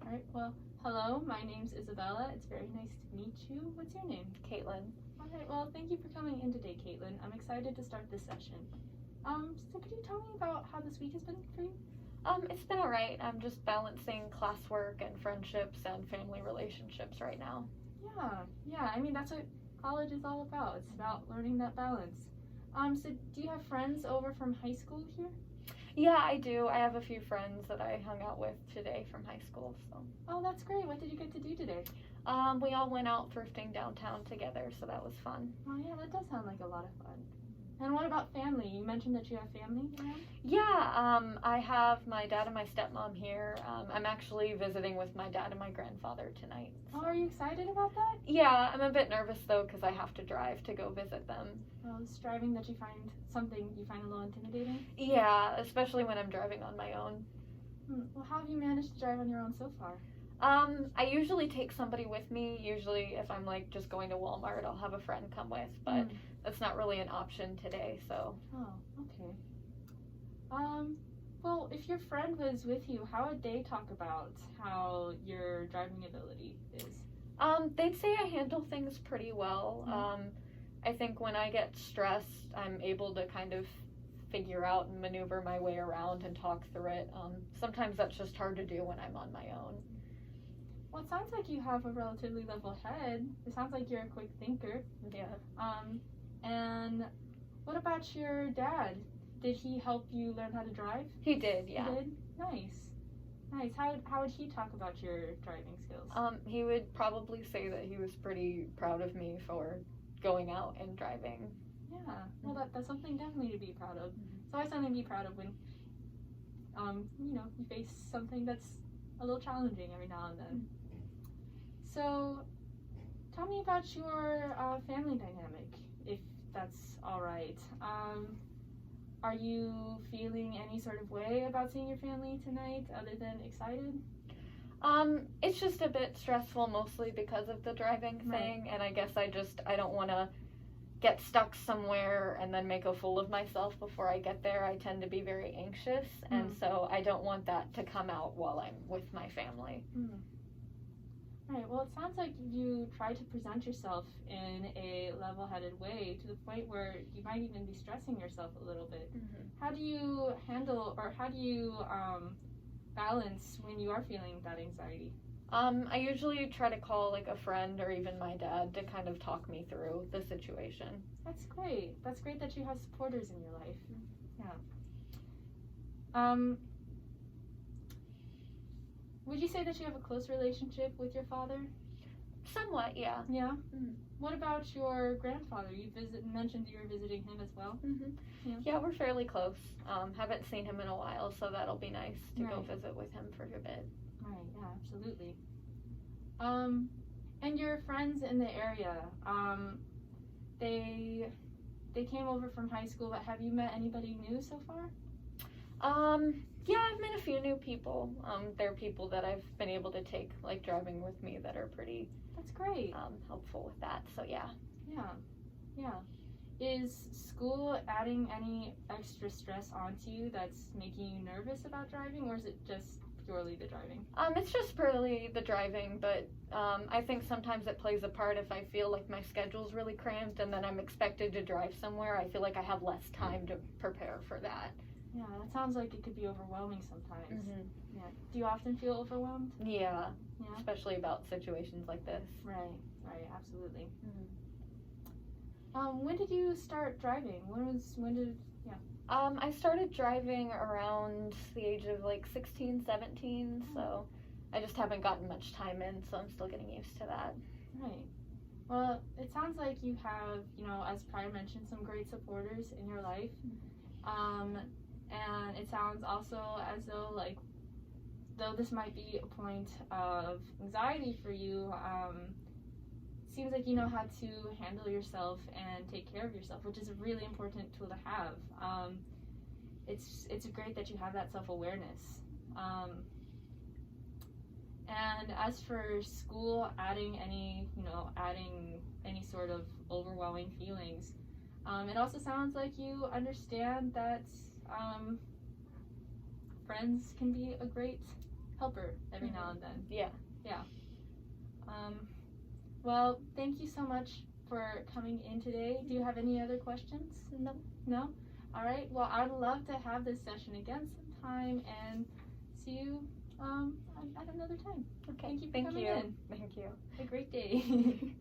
All right, well, hello, my name's Isabella. It's very nice to meet you. What's your name? Caitlin. All right, well, thank you for coming in today, Caitlin. I'm excited to start this session. So could you tell me about how this week has been for you? It's been alright. I'm just balancing classwork and friendships and family relationships right now. Yeah, I mean, that's what college is all about. It's about learning that balance. So do you have friends over from high school here? Yeah, I do. I have a few friends that I hung out with today from high school, so. Oh, that's great. What did you get to do today? We all went out thrifting downtown together, so that was fun. Oh, yeah, that does sound like a lot of fun. And what about family? You mentioned that you have family around? Yeah, I have my dad and my stepmom here. I'm actually visiting with my dad and my grandfather tonight. Oh, are you excited about that? Yeah, I'm a bit nervous though because I have to drive to go visit them. Well, is driving that you find something you find a little intimidating? Yeah, especially when I'm driving on my own. Well, how have you managed to drive on your own so far? I usually take somebody with me. Usually if I'm like just going to Walmart, I'll have a friend come with, but that's not really an option today, so. Oh, okay. Well, if your friend was with you, how would they talk about how your driving ability is? They'd say I handle things pretty well. I think when I get stressed, I'm able to kind of figure out and maneuver my way around and talk through it. Sometimes that's just hard to do when I'm on my own. Well, it sounds like you have a relatively level head. It sounds like you're a quick thinker. Yeah. And what about your dad? Did he help you learn how to drive? He did, yeah. He did? Nice. How would he talk about your driving skills? He would probably say that he was pretty proud of me for going out and driving. Yeah, well, that's something definitely to be proud of. It's always something to be proud of when, you face something that's a little challenging every now and then. So, tell me about your family dynamic, if that's all right. Are you feeling any sort of way about seeing your family tonight, other than excited? It's just a bit stressful, mostly because of the driving thing, and I guess I don't want to get stuck somewhere and then make a fool of myself before I get there. I tend to be very anxious, and so I don't want that to come out while I'm with my family. Right, well, it sounds like you try to present yourself in a level-headed way to the point where you might even be stressing yourself a little bit. How do you handle, or how do you balance when you are feeling that anxiety? I usually try to call like a friend or even my dad to kind of talk me through the situation. That's great. That's great that you have supporters in your life. Yeah. Would you say that you have a close relationship with your father? Somewhat, yeah. Yeah? What about your grandfather? You mentioned you were visiting him as well? Yeah, we're fairly close. Haven't seen him in a while, so that'll be nice to go visit with him for a bit. Right, yeah, absolutely. And your friends in the area, they came over from high school, but have you met anybody new so far? Yeah, I've met a few new people. They're people that I've been able to take like driving with me that are pretty That's great. Helpful with that, so yeah. Yeah. Is school adding any extra stress onto you that's making you nervous about driving, or is it just purely the driving? It's just purely the driving, but I think sometimes it plays a part if I feel like my schedule's really cramped and then I'm expected to drive somewhere. I feel like I have less time to prepare for that. Yeah, that sounds like it could be overwhelming sometimes. Yeah. Do you often feel overwhelmed? Yeah, especially about situations like this. Right, absolutely. When did you start driving? I started driving around the age of like 16, 17, so I just haven't gotten much time in, so I'm still getting used to that. Right. Well, it sounds like you have, as prior mentioned, some great supporters in your life. And it sounds also as though, though this might be a point of anxiety for you, seems like you know how to handle yourself and take care of yourself, which is a really important tool to have. It's great that you have that self-awareness. And as for school adding any sort of overwhelming feelings, it also sounds like you understand that friends can be a great helper every now and then. Yeah. Well, thank you so much for coming in today. Do you have any other questions? No. No? All right. Well, I'd love to have this session again sometime and see you at another time. Okay. Thank you for Thank coming you. in. Thank you. Have a great day.